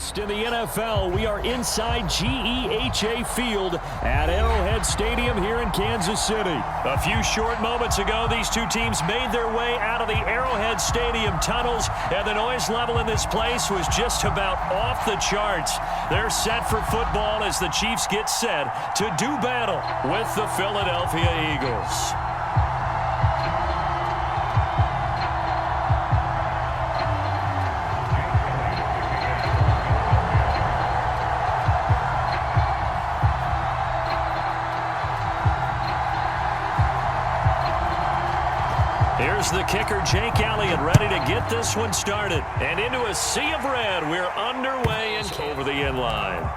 Next in the NFL, we are inside GEHA Field at Arrowhead Stadium here in Kansas City. A few short moments ago, these two teams made their way out of the Arrowhead Stadium tunnels, and the noise level in this place was just about off the charts. They're set for football as the Chiefs get set to do battle with the Philadelphia Eagles. Here's the kicker, Jake Elliott, ready to get this one started. And into a sea of red, we're underway and over the end line.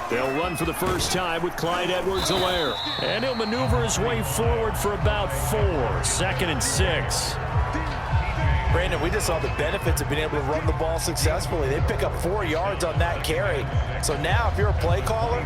They'll run for the first time with Clyde Edwards-Helaire. And he'll maneuver his way forward for about 4. 2nd and 6. Brandon, we just saw the benefits of being able to run the ball successfully. They pick up 4 yards on that carry. So now if you're a play caller,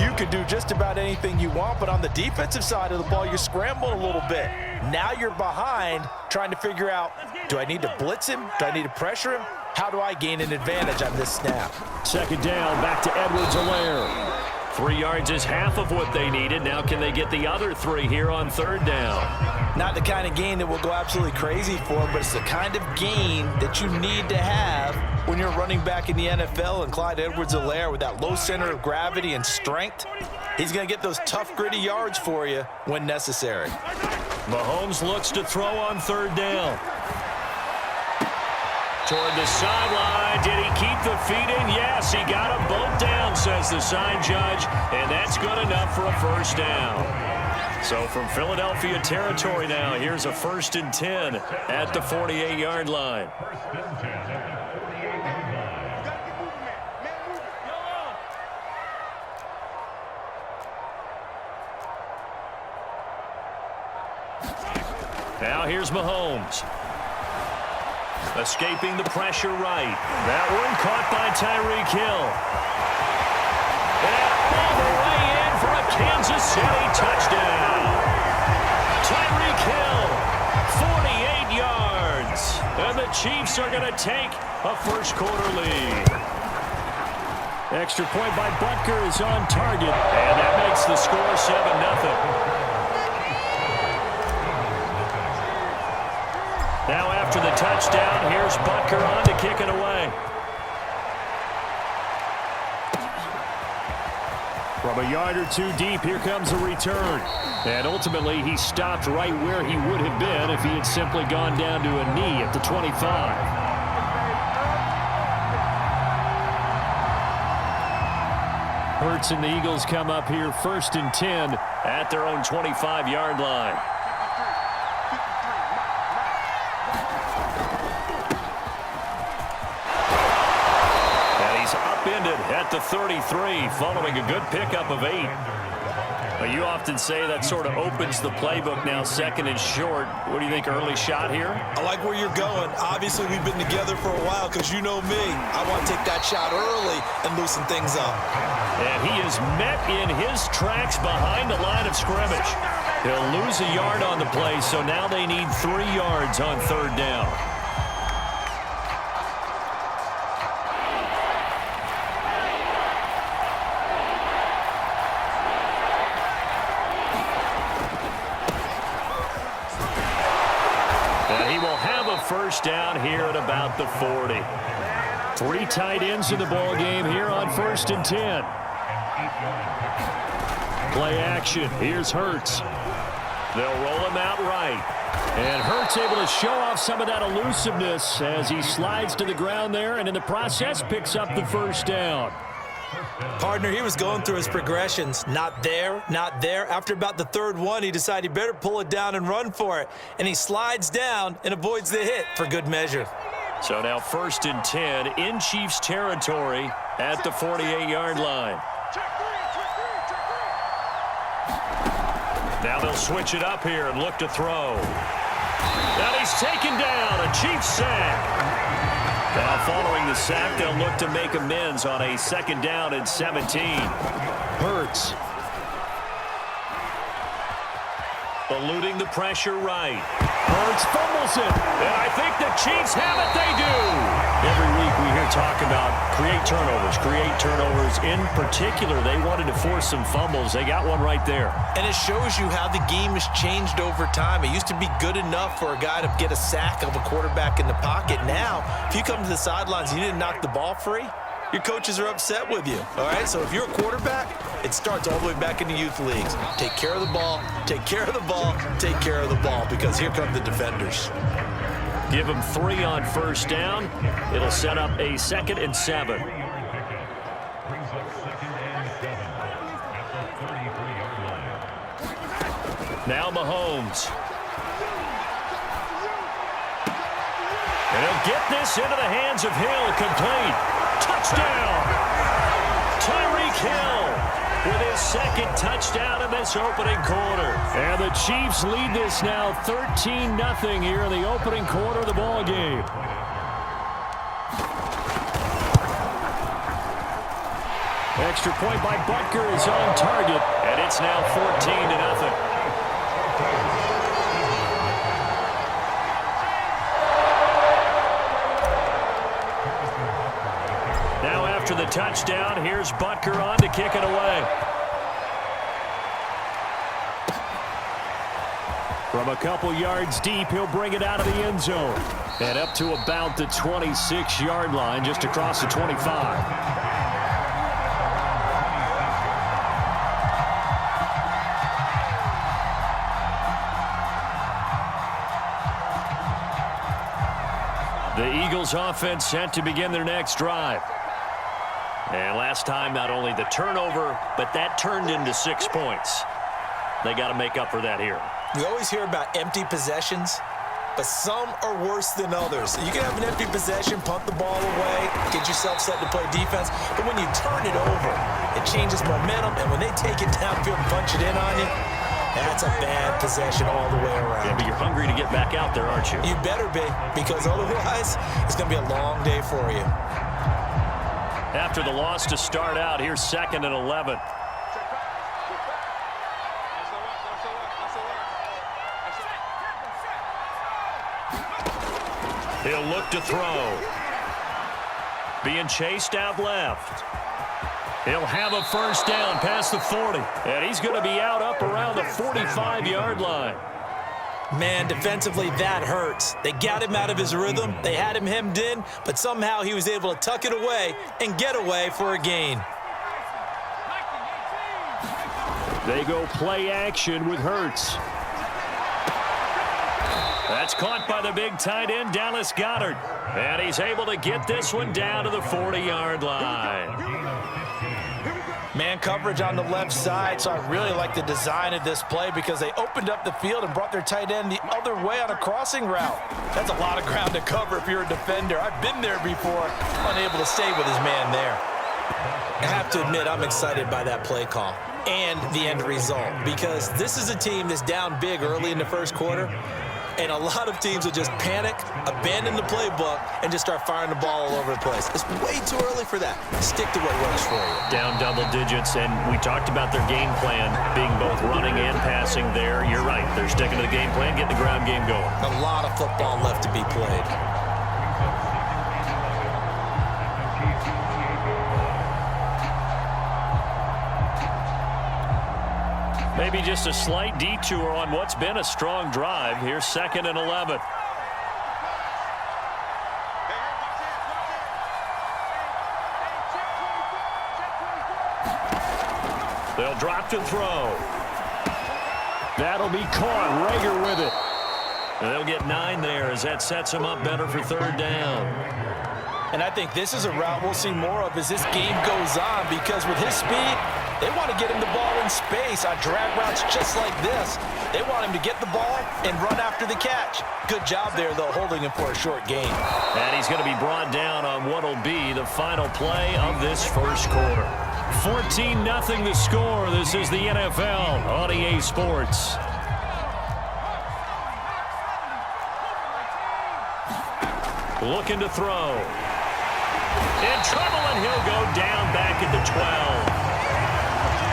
you can do just about anything you want. But on the defensive side of the ball, you're scrambling a little bit. Now you're behind trying to figure out, do I need to blitz him? Do I need to pressure him? How do I gain an advantage on this snap? 2nd down, back to Edwards-Helaire. 3 yards is half of what they needed. Now can they get the other 3 here on 3rd down? Not the kind of gain that will go absolutely crazy for, but it's the kind of gain that you need to have when you're running back in the NFL. And Clyde Edwards-Helaire, with that low center of gravity and strength, he's going to get those tough, gritty yards for you when necessary. Mahomes looks to throw on 3rd down. Toward the sideline. Did he keep the feet in? Yes, he got them both down, says the sign judge, and that's good enough for a 1st down. So from Philadelphia territory now, here's a 1st and 10 at the 48-yard line. Now here's Mahomes. Escaping the pressure right. That one caught by Tyreek Hill. And all the way in for a Kansas City touchdown. Tyreek Hill, 48 yards. And the Chiefs are going to take a 1st quarter lead. Extra point by Butker is on target. And that makes the score 7-0. Now after the touchdown, here's Butker on to kick it away. From a yard or 2 deep, here comes a return. And ultimately, he stopped right where he would have been if he had simply gone down to a knee at the 25. Hurts and the Eagles come up here 1st and 10 at their own 25-yard line. At the 33, following a good pickup of 8. Well, you often say that sort of opens the playbook now, 2nd and short. What do you think, early shot here? I like where you're going. Obviously, we've been together for a while because you know me. I want to take that shot early and loosen things up. And he is met in his tracks behind the line of scrimmage. He'll lose a yard on the play, so now they need 3 yards on 3rd down. And he will have a 1st down here at about the 40. 3 tight ends in the ball game here on 1st and 10. Play action. Here's Hurts. They'll roll him out right. And Hurts able to show off some of that elusiveness as he slides to the ground there and in the process picks up the 1st down. Partner, he was going through his progressions. Not there, not there. After about the 3rd one, he decided he better pull it down and run for it. And he slides down and avoids the hit for good measure. So now 1st and 10 in Chiefs territory at the 48-yard line. Now they'll switch it up here and look to throw. Now he's taken down. A Chiefs sack. Now following the sack, they'll look to make amends on a 2nd down and 17. Hurts. Eluding the pressure right. Hurts fumbles it. And I think the Chiefs have it. They do. Every week we hear talk about create turnovers. In particular, they wanted to force some fumbles. They got one right there. And it shows you how the game has changed over time. It used to be good enough for a guy to get a sack of a quarterback in the pocket. Now, if you come to the sidelines and you didn't knock the ball free, your coaches are upset with you, all right? So if you're a quarterback, it starts all the way back in the youth leagues. Take care of the ball, take care of the ball, take care of the ball, because here come the defenders. Give them 3 on 1st down. It'll set up a 2nd and 7. Now Mahomes. And he'll get this into the hands of Hill. Complete. Touchdown. Tyreek Hill with his 2nd touchdown in this opening quarter. And the Chiefs lead this now 13-0 here in the opening quarter of the ball game. Extra point by Butker is on target, and it's now 14-0. Now after the touchdown, here's Butker on to kick it away. From a couple yards deep, he'll bring it out of the end zone. And up to about the 26-yard line, just across the 25. The Eagles offense set to begin their next drive. And last time, not only the turnover, but that turned into 6 points. They got to make up for that here. We always hear about empty possessions, but some are worse than others. You can have an empty possession, punt the ball away, get yourself set to play defense, but when you turn it over, it changes momentum, and when they take it downfield and punch it in on you, that's a bad possession all the way around. Yeah, but you're hungry to get back out there, aren't you? You better be, because otherwise, it's going to be a long day for you. After the loss to start out, here's 2nd and 11. He'll look to throw. Being chased out left. He'll have a 1st down past the 40. And he's going to be out up around the 45-yard line. Man, defensively, that hurts. They got him out of his rhythm. They had him hemmed in, but somehow he was able to tuck it away and get away for a gain. They go play action with Hurts. That's caught by the big tight end, Dallas Goedert. And he's able to get this one down to the 40-yard line. Man coverage on the left side, so I really like the design of this play because they opened up the field and brought their tight end the other way on a crossing route. That's a lot of ground to cover if you're a defender. I've been there before, unable to stay with his man there. I have to admit, I'm excited by that play call and the end result, because this is a team that's down big early in the 1st quarter, and a lot of teams will just panic, abandon the playbook, and just start firing the ball all over the place. It's way too early for that. Stick to what works for you. Down double digits, and we talked about their game plan being both running and passing there. You're right. They're sticking to the game plan, getting the ground game going. A lot of football left to be played. Maybe just a slight detour on what's been a strong drive. Here's 2nd and 11. They'll drop to throw. That'll be caught. Rager with it. And they'll get 9 there as that sets them up better for 3rd down. And I think this is a route we'll see more of as this game goes on, because with his speed, they want to get him the ball in space on drag routes just like this. They want him to get the ball and run after the catch. Good job there, though, holding him for a short gain. And he's going to be brought down on what will be the final play of this 1st quarter. 14-0 the score. This is the NFL on EA Sports. Looking to throw. In trouble, and he'll go down back at the 12.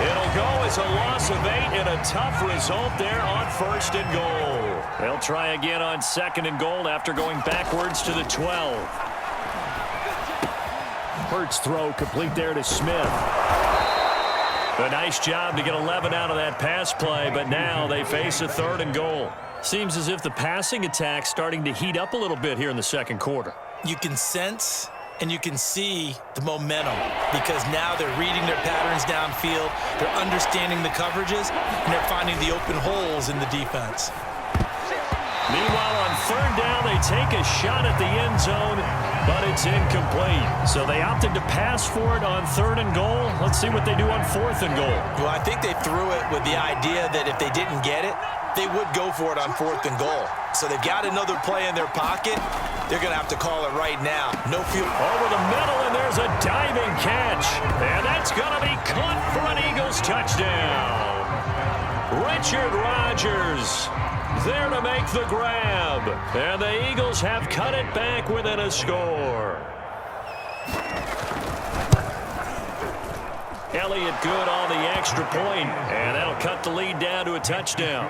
It'll go as a loss of 8 and a tough result there on 1st and goal. They'll try again on 2nd and goal after going backwards to the 12. Hurts throw complete there to Smith. A nice job to get 11 out of that pass play, but now they face a 3rd and goal. Seems as if the passing attack's starting to heat up a little bit here in the 2nd quarter. You can sense and you can see the momentum because now they're reading their patterns downfield, they're understanding the coverages, and they're finding the open holes in the defense. Meanwhile, on 3rd down, they take a shot at the end zone, but it's incomplete. So they opted to pass for it on 3rd and goal. Let's see what they do on 4th and goal. Well, I think they threw it with the idea that if they didn't get it, they would go for it on 4th and goal. So they've got another play in their pocket. They're going to have to call it right now. No field. Over the middle, and there's a diving catch. And that's going to be caught for an Eagles touchdown. Richard Rodgers there to make the grab. And the Eagles have cut it back within a score. Elliott good on the extra point, and that'll cut the lead down to a touchdown.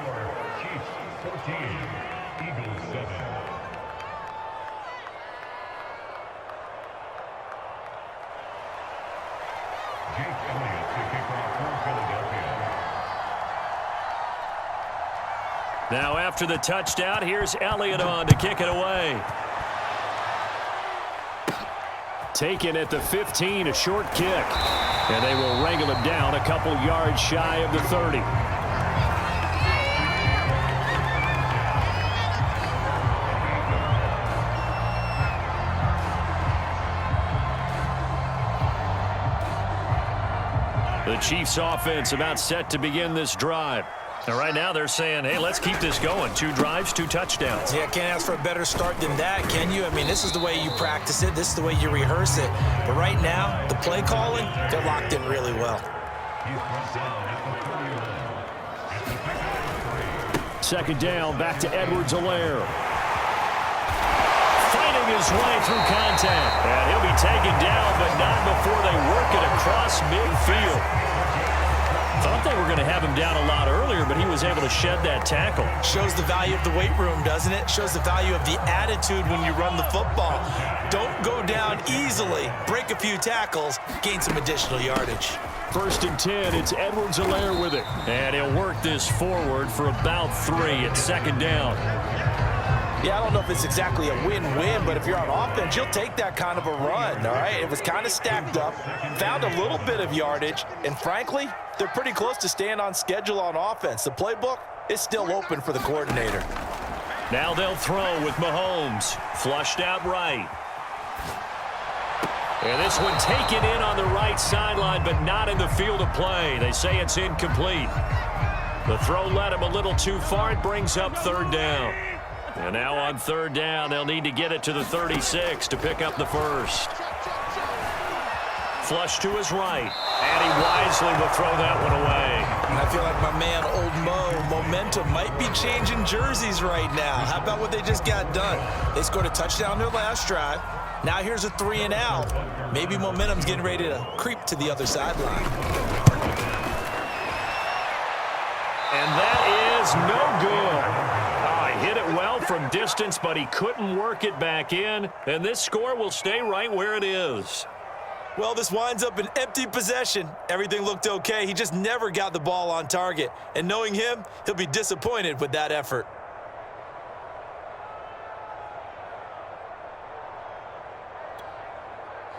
Now after the touchdown, here's Elliott on to kick it away. Taken at the 15, a short kick. And they will wrangle him down a couple yards shy of the 30. The Chiefs offense about set to begin this drive. And right now they're saying, hey, let's keep this going. 2 drives, 2 touchdowns. Yeah, can't ask for a better start than that, can you? I mean, this is the way you practice it. This is the way you rehearse it. But right now, the play calling, they're locked in really well. 2nd down, back to Edwards-Helaire. Fighting his way through contact. And he'll be taken down, but not before they work it across midfield. Thought they were going to have him down a lot earlier, but he was able to shed that tackle. Shows the value of the weight room, doesn't it? Shows the value of the attitude when you run the football. Don't go down easily. Break a few tackles. Gain some additional yardage. 1st and 10. It's Edwards-Helaire with it. And he'll work this forward for about 3 at 2nd down. Yeah, I don't know if it's exactly a win-win, but if you're on offense, you'll take that kind of a run, all right? It was kind of stacked up, found a little bit of yardage, and frankly, they're pretty close to staying on schedule on offense. The playbook is still open for the coordinator. Now they'll throw with Mahomes. Flushed out right. And this one taken in on the right sideline, but not in the field of play. They say it's incomplete. The throw led him a little too far. It brings up 3rd down. And now on 3rd down, they'll need to get it to the 36 to pick up the 1st. Flush to his right. And he wisely will throw that one away. And I feel like my man, Old Mo, momentum might be changing jerseys right now. How about what they just got done? They scored a touchdown their last drive. Now here's a 3 and out. Maybe momentum's getting ready to creep to the other sideline. And that is no good. Hit it well from distance, but he couldn't work it back in. And this score will stay right where it is. Well, this winds up an empty possession. Everything looked okay. He just never got the ball on target. And knowing him, he'll be disappointed with that effort.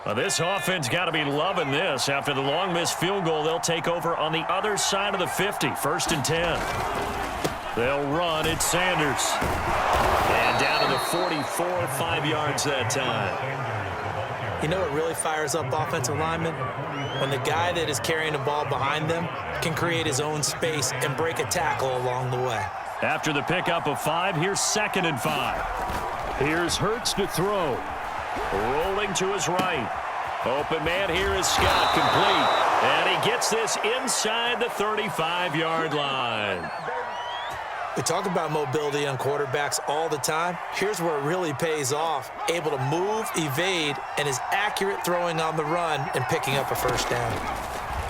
Well, this offense got to be loving this. After the long missed field goal, they'll take over on the other side of the 50. 1st and 10. They'll run. It's Sanders. And down to the 44, 5 yards that time. You know what really fires up offensive linemen? When the guy that is carrying the ball behind them can create his own space and break a tackle along the way. After the pickup of 5, here's 2nd and 5. Here's Hurts to throw. Rolling to his right. Open man here is Scott, complete. And gets this inside the 35-yard line. We talk about mobility on quarterbacks all the time. Here's where it really pays off. Able to move, evade, and is accurate throwing on the run and picking up a first down.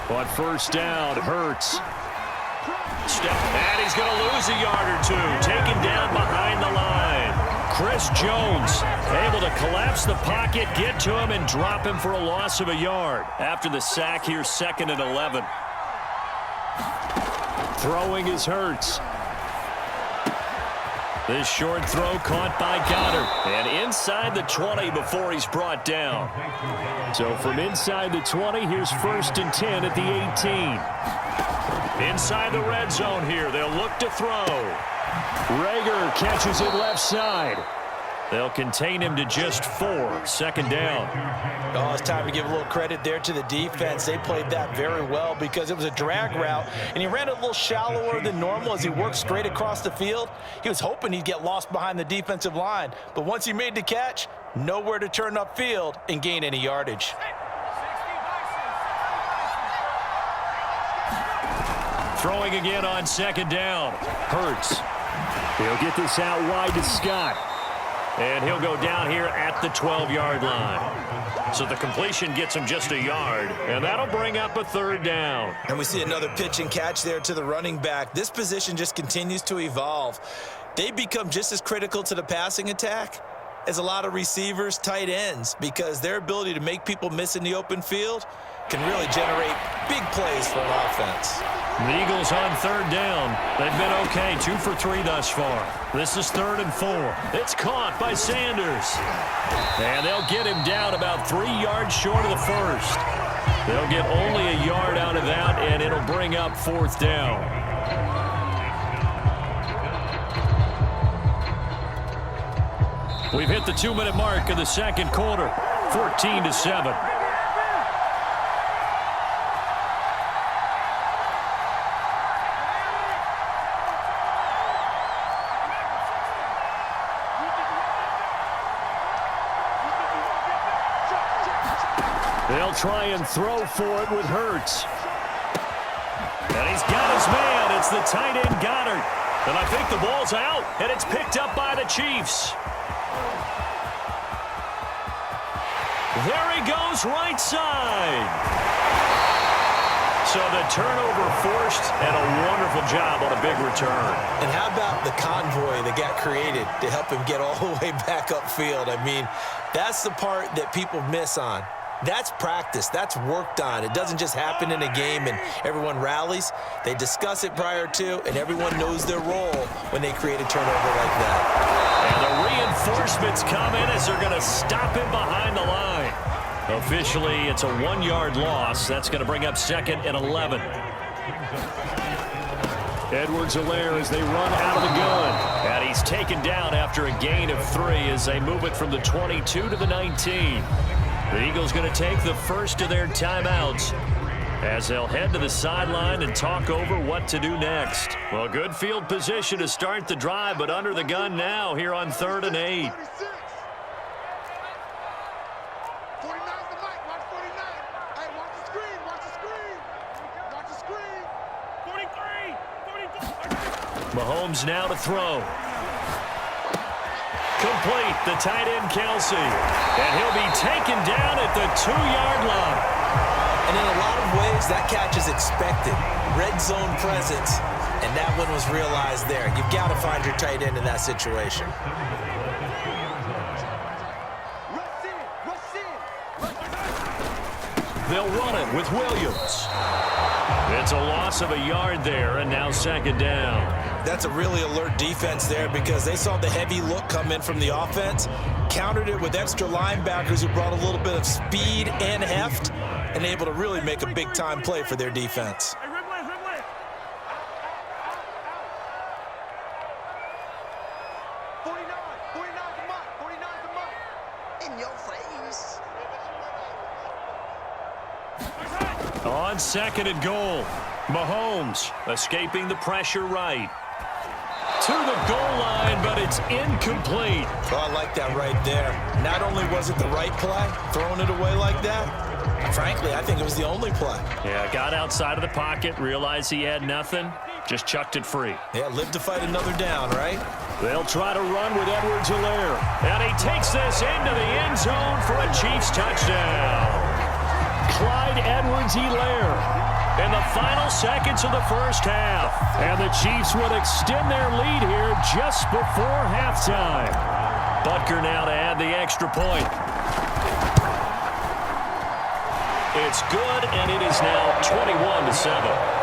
On first down, Hurts. And he's going to lose a yard or two. Taken down behind the line. Chris Jones able to collapse the pocket, get to him, and drop him for a loss of a yard. After the sack here, 2nd and 11. Throwing is Hurts. This short throw caught by Goddard. And inside the 20 before he's brought down. So from inside the 20, here's 1st and 10 at the 18. Inside the red zone here, they'll look to throw. Rager catches it left side. They'll contain him to just 4. 2nd down. Oh, it's time to give a little credit there to the defense. They played that very well because it was a drag route, and he ran a little shallower than normal as he worked straight across the field. He was hoping he'd get lost behind the defensive line, but once he made the catch, nowhere to turn upfield and gain any yardage. Throwing again on 2nd down. Hurts. He'll get this out wide to Scott. And he'll go down here at the 12-yard line. So the completion gets him just a yard, and that'll bring up a 3rd down. And we see another pitch and catch there to the running back. This position just continues to evolve. They become just as critical to the passing attack as a lot of receivers, tight ends, because their ability to make people miss in the open field can really generate big plays for an offense. The Eagles on 3rd down. They've been okay, 2 for 3 thus far. This is 3rd and 4. It's caught by Sanders. And they'll get him down about 3 yards short of the first. They'll get only a yard out of that, and it'll bring up 4th down. We've hit the 2-minute mark of the 2nd quarter, 14-7. They'll try and throw for it with Hurts. And he's got his man. It's the tight end Goddard. And I think the ball's out, and it's picked up by the Chiefs. There he goes, right side. So the turnover forced, and a wonderful job on a big return. And how about the convoy that got created to help him get all the way back upfield? I mean, that's the part that people miss on. That's practice. That's worked on. It doesn't just happen in a game and everyone rallies. They discuss it prior to, and everyone knows their role when they create a turnover like that. And the reinforcements come in as they're going to stop him behind the line. Officially, it's a 1-yard loss. That's going to bring up 2nd and 11. Edwards-Helaire as they run out of the gun. And he's taken down after a gain of 3 as they move it from the 22 to the 19. The Eagles going to take the first of their timeouts as they'll head to the sideline and talk over what to do next. Well, good field position to start the drive, but under the gun now here on 3rd and 8. 49's the mic. Watch 49. Hey, watch the screen. Watch the screen. Watch the screen. 43. Mahomes now to throw. Complete, the tight end Kelsey. And he'll be taken down at the 2-yard line. And in a lot of ways, that catch is expected. Red zone presence, and that one was realized there. You've got to find your tight end in that situation. They'll run it with Williams. It's a loss of a yard there, and now 2nd down. That's a really alert defense there because they saw the heavy look come in from the offense, countered it with extra linebackers who brought a little bit of speed and heft, and able to really make a big-time play for their defense. On 2nd and goal, Mahomes escaping the pressure right. To the goal line, but it's incomplete. Oh, I like that right there. Not only was it the right play, throwing it away like that, Frankly, I think it was the only play. Yeah, got outside of the pocket, realized he had nothing, just chucked it free. Yeah, live to fight another down, right? They'll try to run with Edwards-Helaire. And he takes this into the end zone for a Chiefs touchdown. Clyde Edwards-Helaire in the final seconds of the first half. And the Chiefs would extend their lead here just before halftime. Butker now to add the extra point. It's good, and it is now 21-7.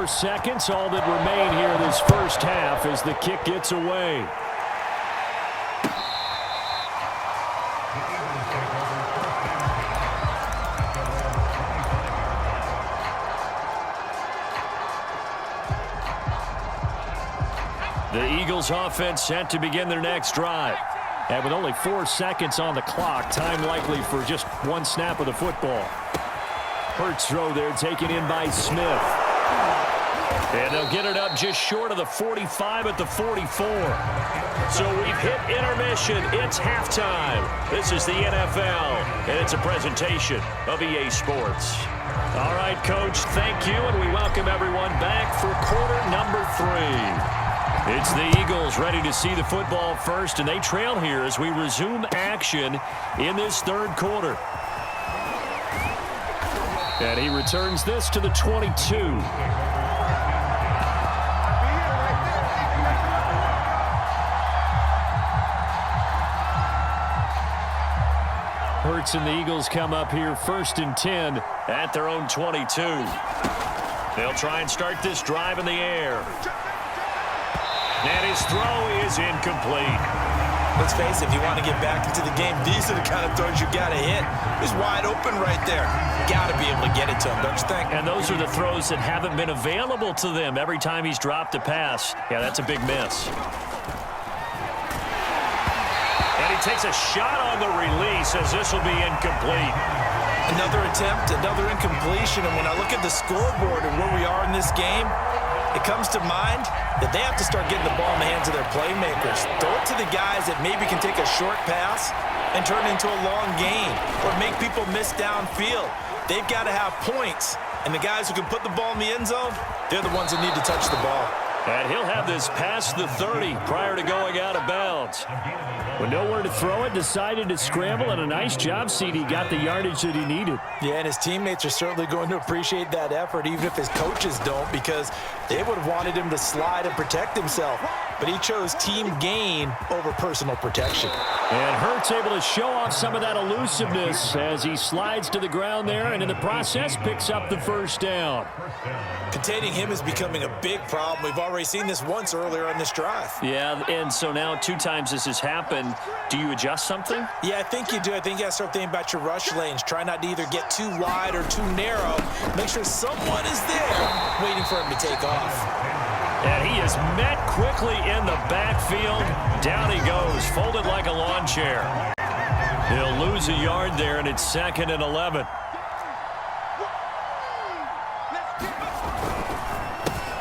Seconds, all that remain here this first half as the kick gets away. The Eagles offense set to begin their next drive. And with only 4 seconds on the clock, time likely for just one snap of the football. Hurts throw there taken in by Smith. And they'll get it up just short of the 45 at the 44. So we've hit intermission. It's halftime. This is the NFL, and it's a presentation of EA Sports. All right, Coach, thank you, and we welcome everyone back for quarter number 3. It's the Eagles ready to see the football first, and they trail here as we resume action in this third quarter. And he returns this to the 22. Hurts and the Eagles come up here 1st and 10 at their own 22. They'll try and start this drive in the air. And his throw is incomplete. Let's face it, if you want to get back into the game, these are the kind of throws you got to hit. He's wide open right there. Got to be able to get it to him, don't you think? And those are the throws that haven't been available to them every time he's dropped a pass. Yeah, that's a big miss. And he takes a shot on the release as this will be incomplete. Another attempt, another incompletion. And when I look at the scoreboard and where we are in this game, it comes to mind that they have to start getting the ball in the hands of their playmakers. Throw it to the guys that maybe can take a short pass and turn it into a long gain or make people miss downfield. They've got to have points. And the guys who can put the ball in the end zone, they're the ones that need to touch the ball. And he'll have this past the 30 prior to going out of bounds. With nowhere to throw it, decided to scramble, and a nice job, CD. Got the yardage that he needed. Yeah, and his teammates are certainly going to appreciate that effort, even if his coaches don't, because they would have wanted him to slide and protect himself. But he chose team gain over personal protection. And Hurts able to show off some of that elusiveness as he slides to the ground there, and in the process picks up the first down. Containing him is becoming a big problem. We've already seen this once earlier on this drive. Yeah, and so now 2 times this has happened. Do you adjust something? Yeah, I think you do. I think you got to start thinking about your rush lanes. Try not to either get too wide or too narrow. Make sure someone is there waiting for him to take off. And he is met quickly in the backfield. Down he goes, folded like a lawn chair. He'll lose a yard there, and it's 2nd and 11.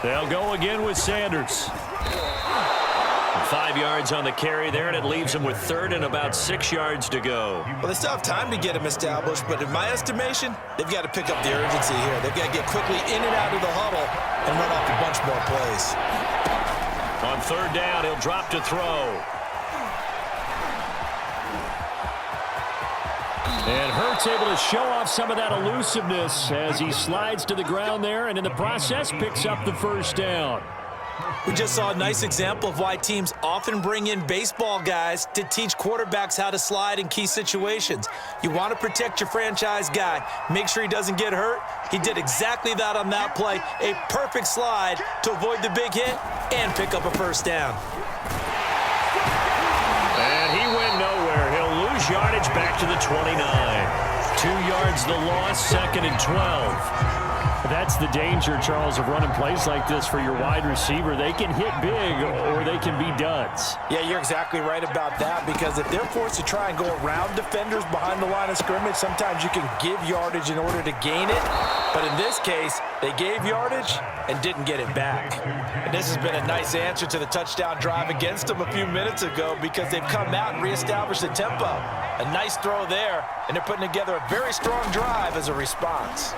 They'll go again with Sanders. 5 yards on the carry there, and it leaves him with 3rd and about 6 yards to go. Well, they still have time to get him established, but in my estimation, they've got to pick up the urgency here. They've got to get quickly in and out of the huddle and run off a bunch more plays. On 3rd down, he'll drop to throw. And Hurts able to show off some of that elusiveness as he slides to the ground there, and in the process picks up the first down. We just saw a nice example of why teams often bring in baseball guys to teach quarterbacks how to slide in key situations. You want to protect your franchise guy. Make sure he doesn't get hurt. He did exactly that on that play. A perfect slide to avoid the big hit and pick up a first down. And he went nowhere. He'll lose yardage back to the 29. 2 yards the loss, 2nd and 12. That's the danger, Charles, of running plays like this for your wide receiver. They can hit big or they can be duds. Yeah, you're exactly right about that, because if they're forced to try and go around defenders behind the line of scrimmage, sometimes you can give yardage in order to gain it. But in this case, they gave yardage and didn't get it back. And this has been a nice answer to the touchdown drive against them a few minutes ago, because they've come out and reestablished the tempo. A nice throw there, and they're putting together a very strong drive as a response.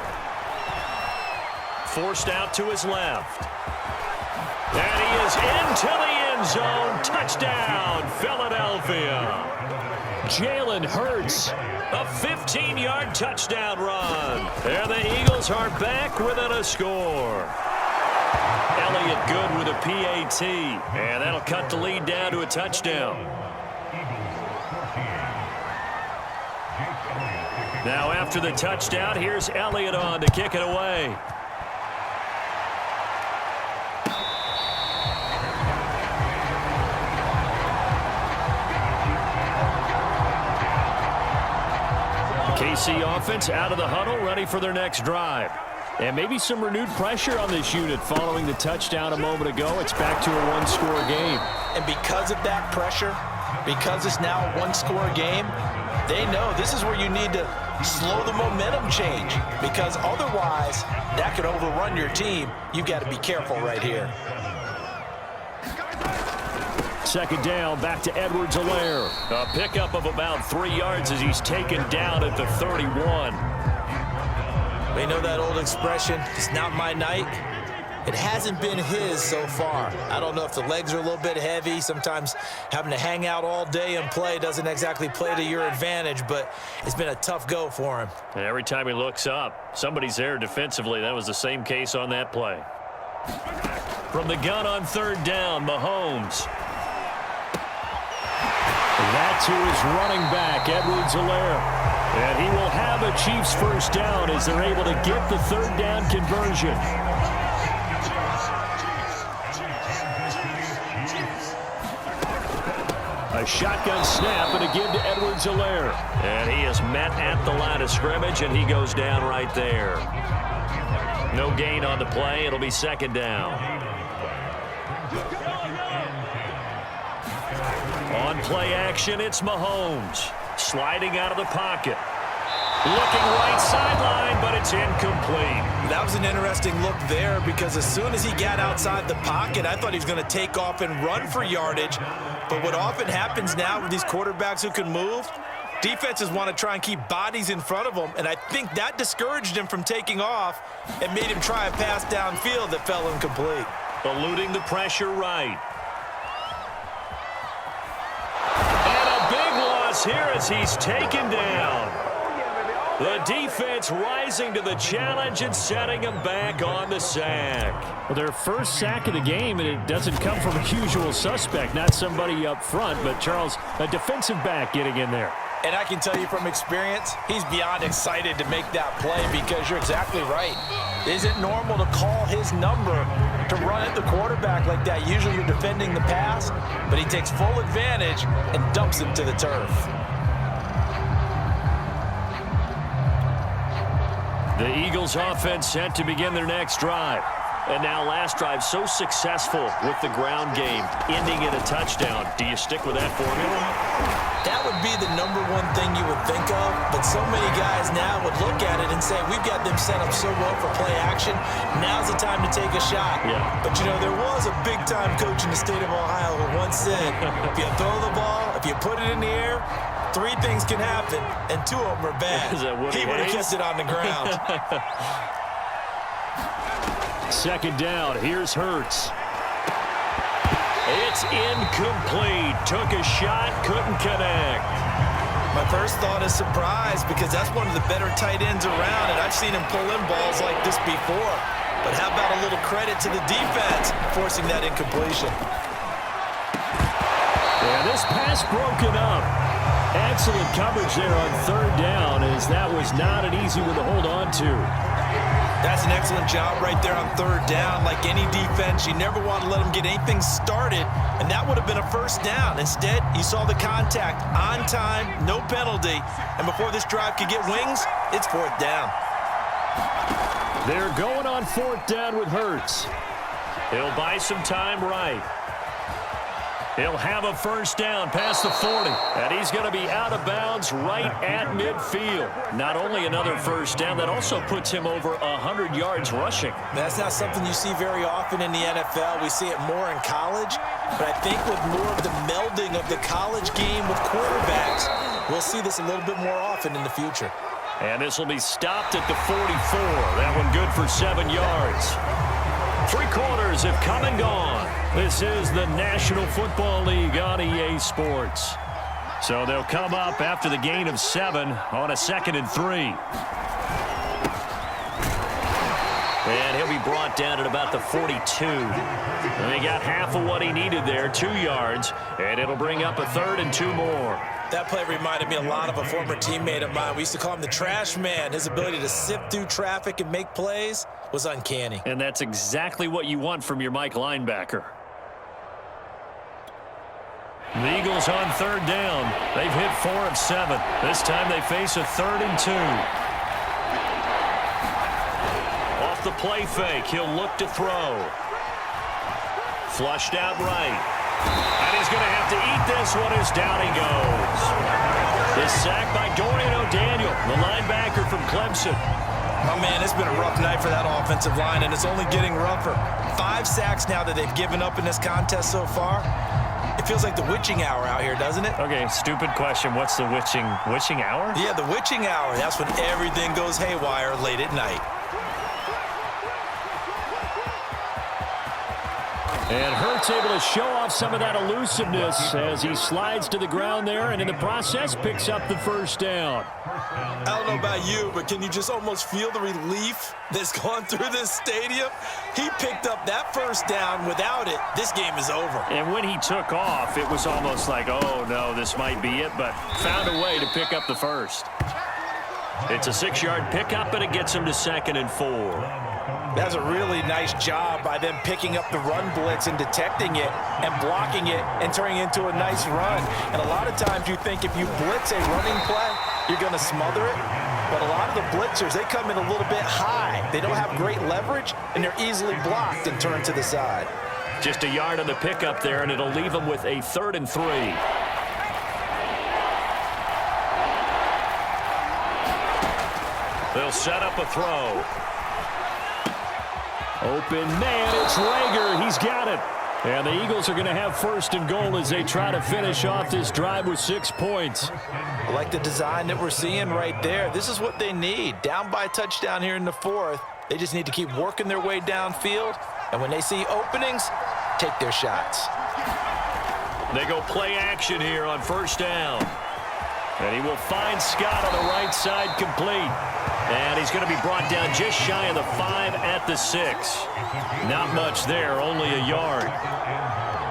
Forced out to his left. And he is into the end zone. Touchdown, Philadelphia. Jalen Hurts, a 15-yard touchdown run. And the Eagles are back within a score. Elliott good with a PAT. And that'll cut the lead down to a touchdown. Now after the touchdown, here's Elliott on to kick it away. KC offense out of the huddle, ready for their next drive. And maybe some renewed pressure on this unit following the touchdown a moment ago. It's back to a one-score game. And because of that pressure, because it's now a one-score game, they know this is where you need to slow the momentum change, because otherwise that could overrun your team. You've got to be careful right here. Second down, back to Edwards-Helaire. A pickup of about 3 yards as he's taken down at the 31. They know that old expression, it's not my night. It hasn't been his so far. I don't know if the legs are a little bit heavy. Sometimes having to hang out all day and play doesn't exactly play to your advantage, but it's been a tough go for him. And every time he looks up, somebody's there defensively. That was the same case on that play. From the gun on third down, Mahomes. That's who is running back, Edwards-Helaire. And he will have a Chiefs first down as they're able to get the third down conversion. A shotgun snap and a give to Edwards-Helaire. And he is met at the line of scrimmage, and he goes down right there. No gain on the play. It'll be second down. On play action, it's Mahomes. Sliding out of the pocket. Looking right sideline, but it's incomplete. That was an interesting look there, because as soon as he got outside the pocket, I thought he was going to take off and run for yardage. But what often happens now with these quarterbacks who can move, defenses want to try and keep bodies in front of them, and I think that discouraged him from taking off and made him try a pass downfield that fell incomplete. Eluding the pressure right. Here as he's taken down. The defense rising to the challenge and setting him back on the sack. Well, their first sack of the game, and it doesn't come from a usual suspect, not somebody up front, but Charles, a defensive back getting in there. And I can tell you from experience, he's beyond excited to make that play, because you're exactly right. Is it normal to call his number to run at the quarterback like that? Usually you're defending the pass, but he takes full advantage and dumps him to the turf. The Eagles offense set to begin their next drive. And now last drive so successful with the ground game, ending in a touchdown. Do you stick with that formula? That would be the number one thing you would think of, but so many guys now would look at it and say, we've got them set up so well for play action, now's the time to take a shot. Yeah. But, you know, there was a big-time coach in the state of Ohio who once said, if you throw the ball, if you put it in the air, 3 things can happen, and 2 of them are bad. Is that Woody He would have Hayes? kept it on the ground. Second down, here's Hurts. It's incomplete. Took a shot, couldn't connect. My first thought is surprise, because that's one of the better tight ends around, and I've seen him pull in balls like this before. But how about a little credit to the defense forcing that incompletion? Yeah, this pass broken up. Excellent coverage there on third down, as that was not an easy one to hold on to. That's an excellent job right there on third down. Like any defense, you never want to let them get anything started, and that would have been a first down. Instead, you saw the contact on time, no penalty, and before this drive could get wings, it's fourth down. They're going on 4th down with Hurts. He'll buy some time right. He'll have a first down past the 40. And he's going to be out of bounds right at midfield. Not only another first down, that also puts him over 100 yards rushing. That's not something you see very often in the NFL. We see it more in college. But I think with more of the melding of the college game with quarterbacks, we'll see this a little bit more often in the future. And this will be stopped at the 44. That one good for 7 yards. 3 quarters have come and gone. This is the National Football League on EA Sports. So they'll come up after the gain of 7 on a 2nd and 3. And he'll be brought down at about the 42. And he got half of what he needed there, 2 yards. And it'll bring up a 3rd and 2 more. That play reminded me a lot of a former teammate of mine. We used to call him the trash man. His ability to sift through traffic and make plays was uncanny. And that's exactly what you want from your Mike linebacker. The Eagles on 3rd down. They've hit 4 of 7. This time they face a 3rd and 2. Off the play fake, he'll look to throw. Flushed out right. And he's going to have to eat this one as down he goes. The sack by Dorian O'Daniel, the linebacker from Clemson. Oh, man, it's been a rough night for that offensive line, and it's only getting rougher. 5 sacks now that they've given up in this contest so far. It feels like the witching hour out here, doesn't it? Okay, stupid question. What's the witching hour? Yeah, the witching hour. That's when everything goes haywire late at night. And Hurts able to show off some of that elusiveness as he slides to the ground there and in the process picks up the first down. I don't know about you, but can you just almost feel the relief that's gone through this stadium? He picked up that first down. Without it, this game is over. And when he took off, it was almost like, oh, no, this might be it, but found a way to pick up the first. It's a 6-yard pickup, and it gets him to 2nd and 4. That's a really nice job by them picking up the run blitz and detecting it and blocking it and turning it into a nice run. And a lot of times you think if you blitz a running play, you're going to smother it. But a lot of the blitzers, they come in a little bit high. They don't have great leverage, and they're easily blocked and turned to the side. Just a yard on the pickup there, and it'll leave them with a 3rd and 3. They'll set up a throw. Open man, it's Rager. He's got it. And the Eagles are going to have 1st and goal as they try to finish off this drive with 6 points. I like the design that we're seeing right there. This is what they need. Down by a touchdown here in the 4th. They just need to keep working their way downfield. And when they see openings, take their shots. They go play action here on 1st down. And he will find Scott on the right side complete. And he's going to be brought down just shy of the 5 at the 6. Not much there, only a yard.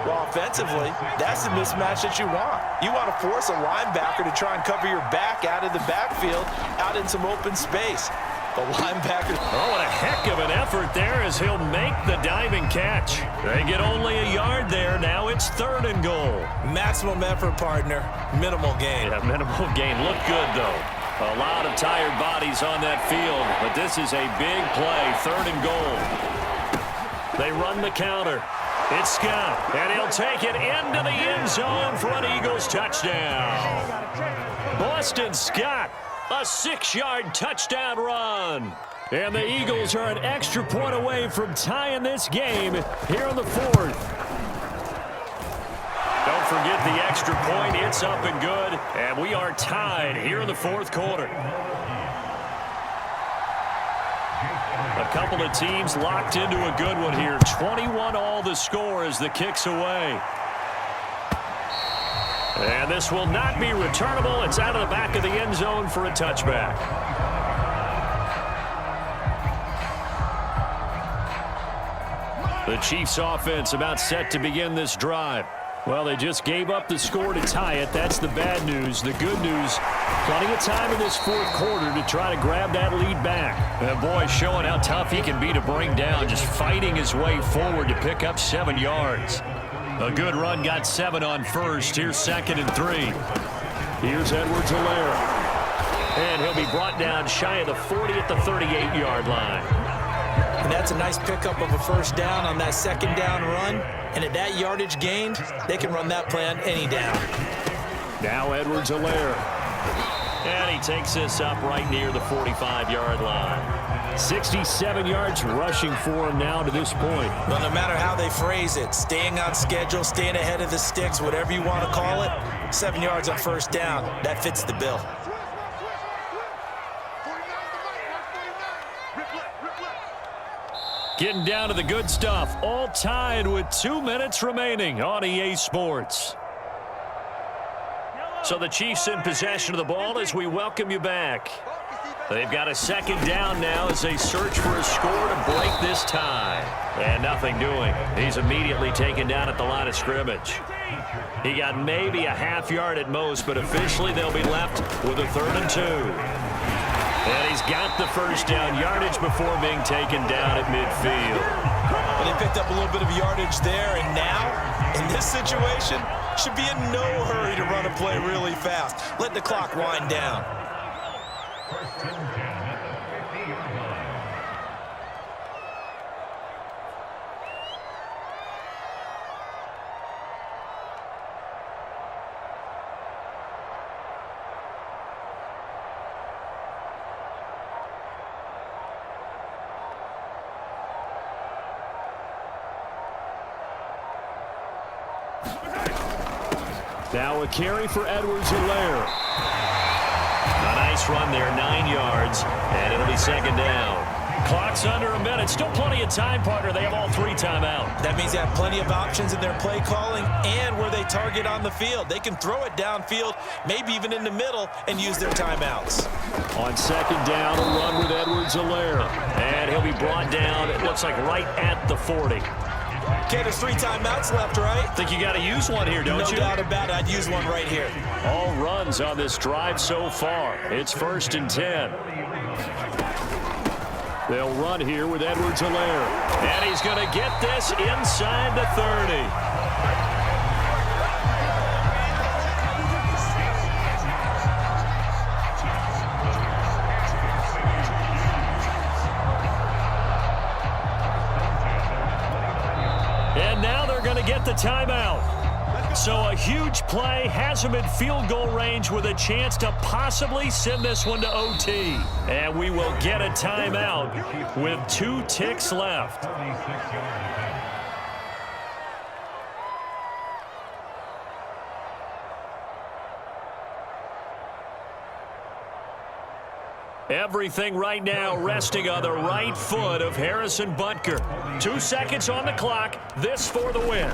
Well, offensively, that's the mismatch that you want. You want to force a linebacker to try and cover your back out of the backfield, out in some open space. The linebacker. Oh, what a heck of an effort there as he'll make the diving catch. They get only a yard there. Now it's 3rd and goal. Maximum effort, partner. Minimal gain. Yeah, minimal gain. Look good, though. A lot of tired bodies on that field, but this is a big play. 3rd and goal. They run the counter. It's Scott, and he'll take it into the end zone for an Eagles touchdown. Boston Scott, a 6-yard touchdown run. And the Eagles are an extra point away from tying this game here in the 4th. Don't forget the extra point. It's up and good. And we are tied here in the 4th quarter. A couple of teams locked into a good one here. 21 all the score as the kick's away. And this will not be returnable. It's out of the back of the end zone for a touchback. The Chiefs offense about set to begin this drive. Well, they just gave up the score to tie it. That's the bad news. The good news, plenty of time in this 4th quarter to try to grab that lead back. And boy, showing how tough he can be to bring down, just fighting his way forward to pick up 7 yards. A good run got 7 on 1st. Here's 2nd and 3. Here's Edwards-Helaire. And he'll be brought down shy of the 40 at the 38-yard line. And that's a nice pickup of a first down on that second down run. And at that yardage gained, they can run that play on any down. Now Edwards-Helaire. And he takes this up right near the 45-yard line. 67 yards rushing for him now to this point. Well, no matter how they phrase it, staying on schedule, staying ahead of the sticks, whatever you want to call it, 7 yards on first down, that fits the bill. Getting down to the good stuff, all tied with 2 minutes remaining on EA Sports. So the Chiefs in possession of the ball as we welcome you back. They've got a second down now as they search for a score to break this tie. And nothing doing. He's immediately taken down at the line of scrimmage. He got maybe a half yard at most, but officially they'll be left with a 3rd and 2. And he's got the first down yardage before being taken down at midfield. Well, they picked up a little bit of yardage there, and now, in this situation, should be in no hurry to run a play really fast. Let the clock wind down. Now a carry for Edwards-Helaire. A nice run there, 9 yards, and it'll be second down. Clock's under a minute. Still plenty of time, partner. They have all 3 timeout. That means they have plenty of options in their play calling and where they target on the field. They can throw it downfield, maybe even in the middle, and use their timeouts. On second down, a run with Edwards-Helaire. And he'll be brought down, it looks like right at the 40. Okay, there's 3 timeouts left, right? Think you got to use one here, don't you? No doubt about it. I'd use one right here. All runs on this drive so far. It's 1st and 10. They'll run here with Edwards-Helaire. And he's going to get this inside the 30. And now they're going to get the timeout. So a huge play has him in field goal range with a chance to possibly send this one to OT. And we will get a timeout with 2 ticks left. Everything right now resting on the right foot of Harrison Butker. 2 seconds on the clock. This for the win.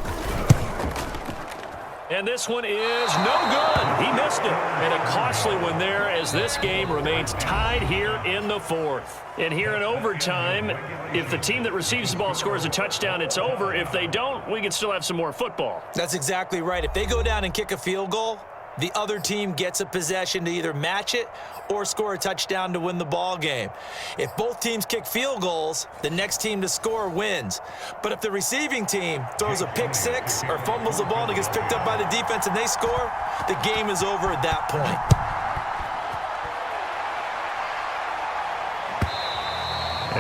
And this one is no good. He missed it. And a costly one there as this game remains tied here in the 4th. And here in overtime, if the team that receives the ball scores a touchdown, it's over. If they don't, we can still have some more football. That's exactly right. If they go down and kick a field goal, the other team gets a possession to either match it or score a touchdown to win the ball game. If both teams kick field goals, the next team to score wins. But if the receiving team throws a pick 6 or fumbles the ball and it gets picked up by the defense and they score, the game is over at that point.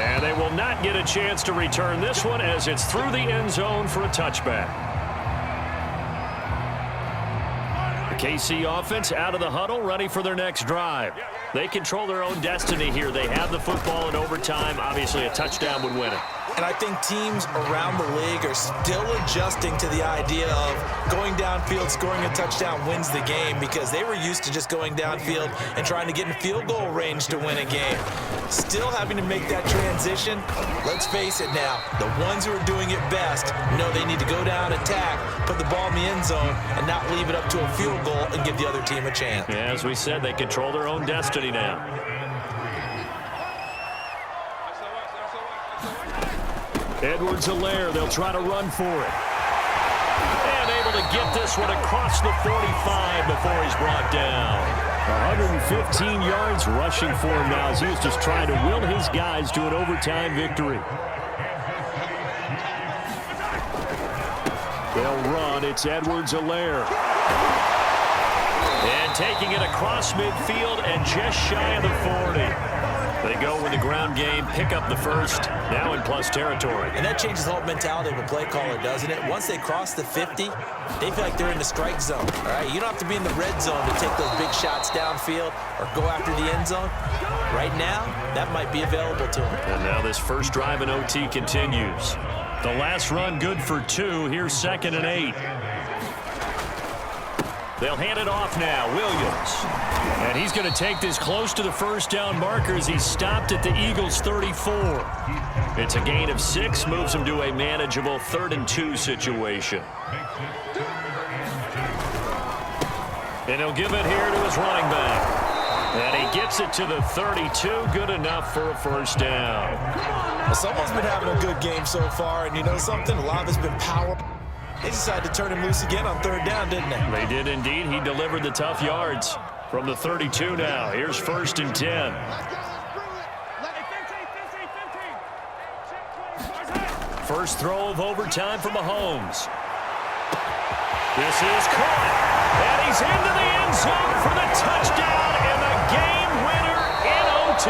And they will not get a chance to return this one as it's through the end zone for a touchback. KC offense out of the huddle, ready for their next drive. They control their own destiny here. They have the football in overtime. Obviously, a touchdown would win it. And I think teams around the league are still adjusting to the idea of going downfield, scoring a touchdown wins the game, because they were used to just going downfield and trying to get in field goal range to win a game. Still having to make that transition. Let's face it now, the ones who are doing it best know they need to go down, attack, put the ball in the end zone, and not leave it up to a field goal and give the other team a chance. Yeah, as we said, they control their own destiny now. Edwards-Helaire, they'll try to run for it. And able to get this one across the 45 before he's brought down. 115 yards rushing for him now as he was just trying to will his guys to an overtime victory. They'll run. It's Edwards-Helaire. And taking it across midfield and just shy of the 40. They go with the ground game, pick up the first, now in plus territory. And that changes the whole mentality of a play caller, doesn't it? Once they cross the 50, they feel like they're in the strike zone, all right? You don't have to be in the red zone to take those big shots downfield or go after the end zone. Right now, that might be available to them. And now this first drive in OT continues. The last run good for 2. Here's 2nd and 8. They'll hand it off now. Williams. And he's going to take this close to the first down marker as he's stopped at the Eagles' 34. It's a gain of 6, moves him to a manageable 3rd and 2 situation. And he'll give it here to his running back. And he gets it to the 32. Good enough for a first down. Well, someone's been having a good game so far, and you know something? A lot of it's been power. They decided to turn him loose again on 3rd down, didn't they? They did indeed. He delivered the tough yards from the 32 now. Here's 1st and 10. First throw of overtime for Mahomes. This is caught. And he's into the end zone for the touchdown and the game winner in OT.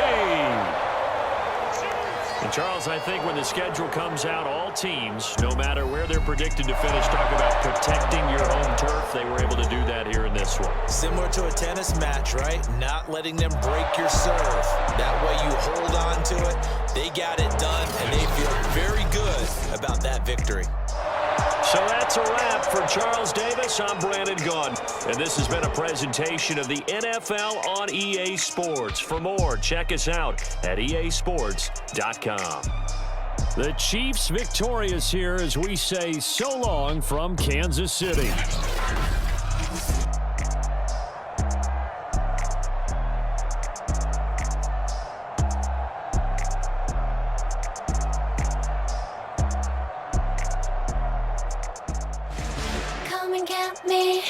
And Charles, I think when the schedule comes out, all teams, no matter where they're predicted to finish, talk about protecting your home turf. They were able to do that here in this one. Similar to a tennis match, right? Not letting them break your serve. That way you hold on to it. They got it done, and they feel very good about that victory. So that's a wrap for Charles Davis. I'm Brandon Gunn, and this has been a presentation of the NFL on EA Sports. For more, check us out at easports.com. The Chiefs victorious here as we say so long from Kansas City. Come and get me.